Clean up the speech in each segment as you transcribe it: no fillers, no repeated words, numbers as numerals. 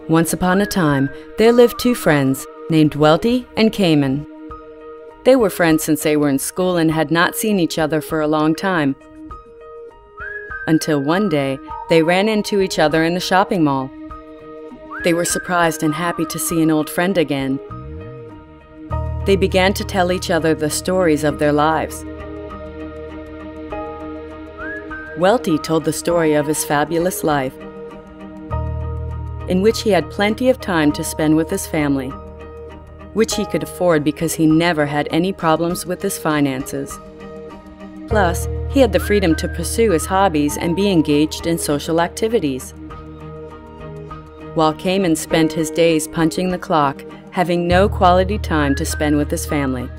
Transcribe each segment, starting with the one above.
Once upon a time, there lived two friends named Welty and Kamen. They were friends since they were in school and had not seen each other for a long time. Until one day, they ran into each other in the shopping mall. They were surprised and happy to see an old friend again. They began to tell each other the stories of their lives. Welty told the story of his fabulous life, in which he had plenty of time to spend with his family, which he could afford because he never had any problems with his finances. Plus, he had the freedom to pursue his hobbies and be engaged in social activities. While Kamen spent his days punching the clock, having no quality time to spend with his family,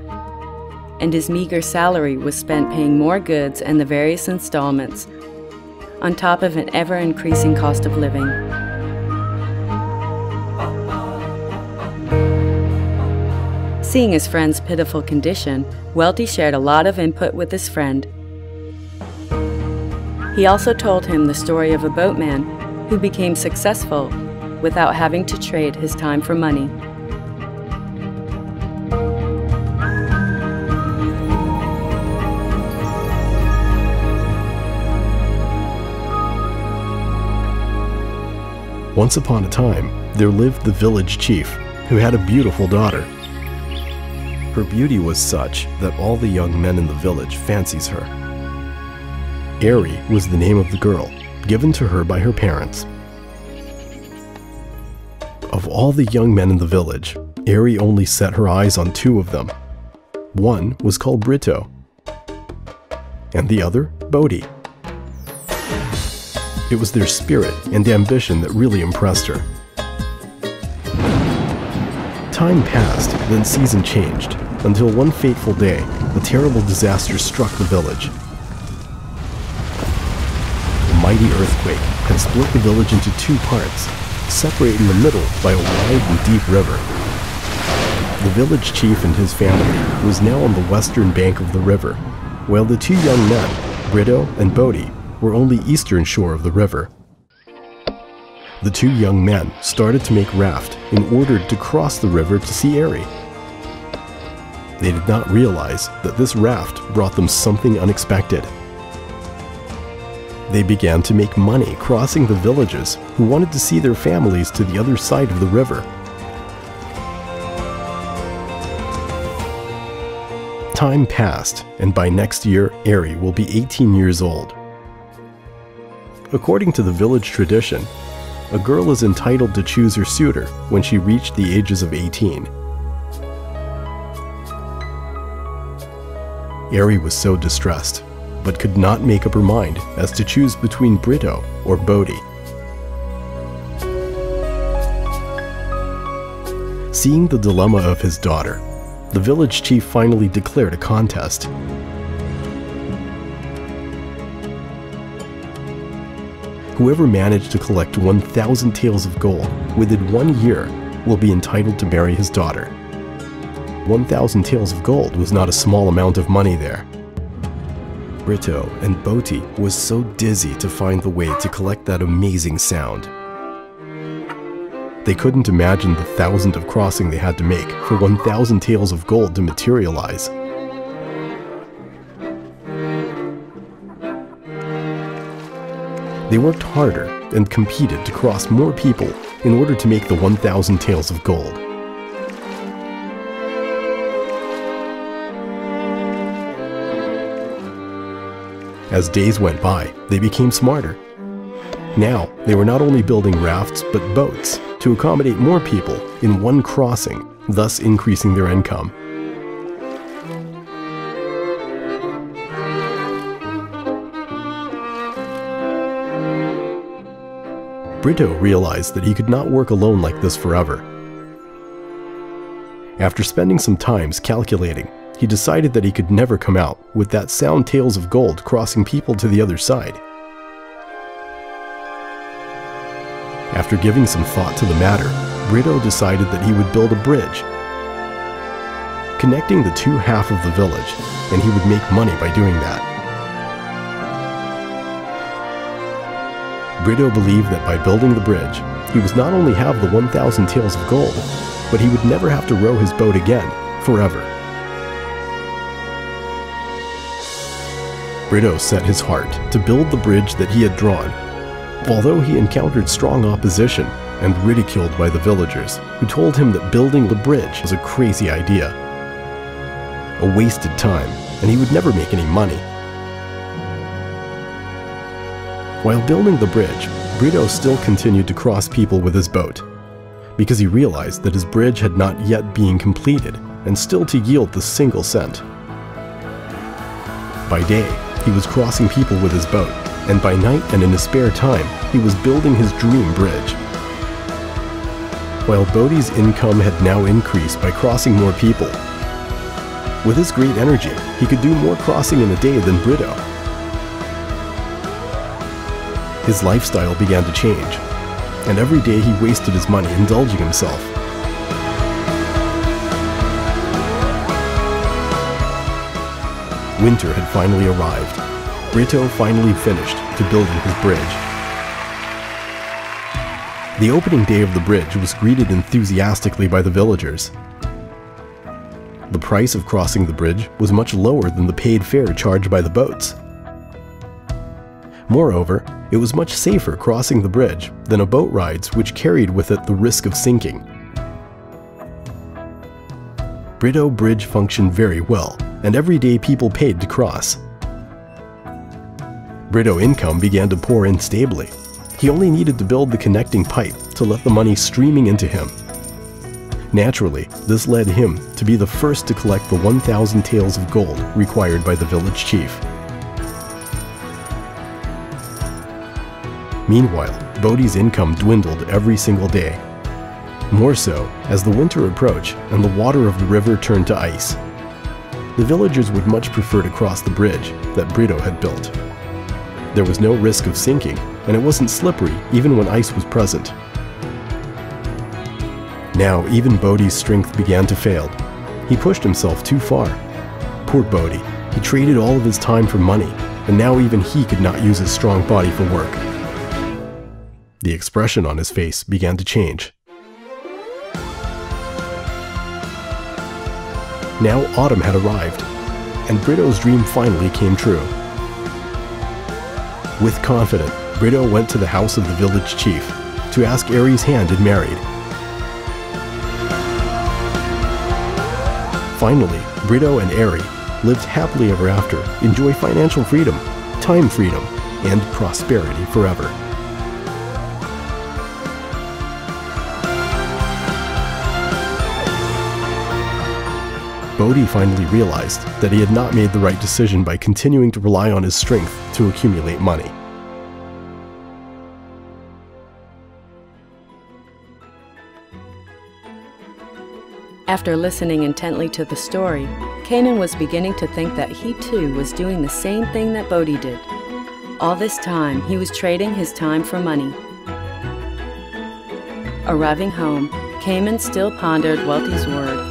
and his meager salary was spent paying more goods and the various installments, on top of an ever-increasing cost of living. Seeing his friend's pitiful condition, Welty shared a lot of input with his friend. He also told him the story of a boatman who became successful without having to trade his time for money. Once upon a time, there lived the village chief, who had a beautiful daughter. Her beauty was such that all the young men in the village fancies her. Ari was the name of the girl, given to her by her parents. Of all the young men in the village, Ari only set her eyes on two of them. One was called Brito, and the other, Bodhi. It was their spirit and ambition that really impressed her. Time passed, then season changed, until one fateful day, a terrible disaster struck the village. A mighty earthquake had split the village into two parts, separated in the middle by a wide and deep river. The village chief and his family was now on the western bank of the river, while the two young men, Brito and Bodhi, were on the eastern shore of the river. The two young men started to make raft in order to cross the river to see Ari. They did not realize that this raft brought them something unexpected. They began to make money crossing the villages who wanted to see their families to the other side of the river. Time passed, and by next year, Ari will be 18 years old. According to the village tradition, a girl is entitled to choose her suitor when she reached the ages of 18. Ari was so distressed, but could not make up her mind as to choose between Brito or Bodhi. Seeing the dilemma of his daughter, the village chief finally declared a contest. Whoever managed to collect 1,000 taels of gold within 1 year will be entitled to marry his daughter. 1,000 taels of gold was not a small amount of money there. Brito and Bodhi was so dizzy to find the way to collect that amazing sound. They couldn't imagine the thousand of crossing they had to make for 1,000 taels of gold to materialize. They worked harder and competed to cross more people in order to make the 1,000 taels of gold. As days went by, they became smarter. Now, they were not only building rafts but boats to accommodate more people in one crossing, thus increasing their income. Brito realized that he could not work alone like this forever. After spending some time calculating, he decided that he could never come out with that sound tails of gold crossing people to the other side. After giving some thought to the matter, Brito decided that he would build a bridge, connecting the two halves of the village, and he would make money by doing that. Brito believed that by building the bridge, he would not only have the 1,000 taels of gold, but he would never have to row his boat again, forever. Brito set his heart to build the bridge that he had drawn, although he encountered strong opposition and ridiculed by the villagers, who told him that building the bridge was a crazy idea, a wasted time, and he would never make any money. While building the bridge, Brito still continued to cross people with his boat, because he realized that his bridge had not yet been completed and still to yield the single cent. By day, he was crossing people with his boat, and by night and in his spare time, he was building his dream bridge. While Bodhi's income had now increased by crossing more people, with his great energy, he could do more crossing in a day than Brito. His lifestyle began to change, and every day he wasted his money indulging himself. Winter had finally arrived. Brito finally finished to building his bridge. The opening day of the bridge was greeted enthusiastically by the villagers. The price of crossing the bridge was much lower than the paid fare charged by the boats. Moreover, it was much safer crossing the bridge than a boat rides which carried with it the risk of sinking. Brito Bridge functioned very well, and every day people paid to cross. Brito income began to pour in stably. He only needed to build the connecting pipe to let the money streaming into him. Naturally, this led him to be the first to collect the 1,000 taels of gold required by the village chief. Meanwhile, Bodhi's income dwindled every single day. More so as the winter approached and the water of the river turned to ice. The villagers would much prefer to cross the bridge that Brito had built. There was no risk of sinking, and it wasn't slippery even when ice was present. Now even Bodhi's strength began to fail. He pushed himself too far. Poor Bodhi, he traded all of his time for money, and now even he could not use his strong body for work. The expression on his face began to change. Now autumn had arrived, and Brito's dream finally came true. With confidence, Brito went to the house of the village chief to ask Ari's hand in marriage. Finally, Brito and Ari lived happily ever after, enjoy financial freedom, time freedom, and prosperity forever. Bodhi finally realized that he had not made the right decision by continuing to rely on his strength to accumulate money. After listening intently to the story, Kamen was beginning to think that he too was doing the same thing that Bodhi did. All this time, he was trading his time for money. Arriving home, Kamen still pondered Welty's word.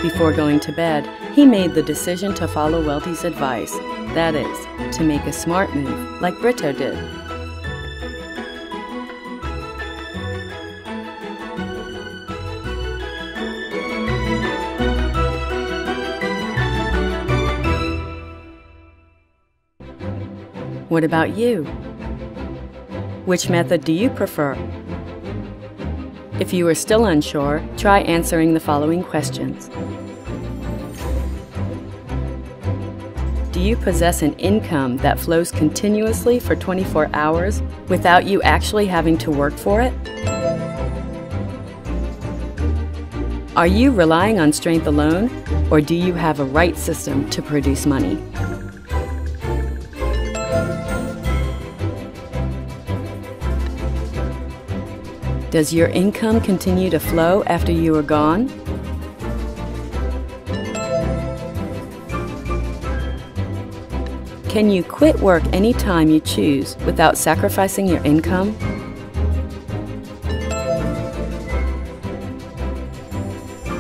Before going to bed, he made the decision to follow Welty's advice, that is, to make a smart move like Brito did. What about you? Which method do you prefer? If you are still unsure, try answering the following questions. Do you possess an income that flows continuously for 24 hours without you actually having to work for it? Are you relying on strength alone, or do you have a right system to produce money? Does your income continue to flow after you are gone? Can you quit work anytime you choose without sacrificing your income?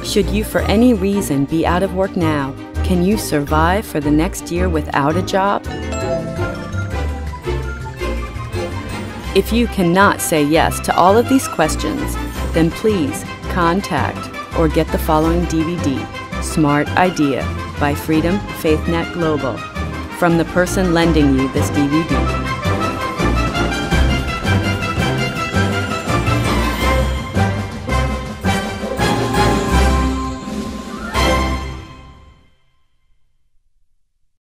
Should you for any reason be out of work now, can you survive for the next year without a job? If you cannot say yes to all of these questions, then please contact or get the following DVD, Smart Idea by Freedom Faithnet Global, from the person lending you this DVD.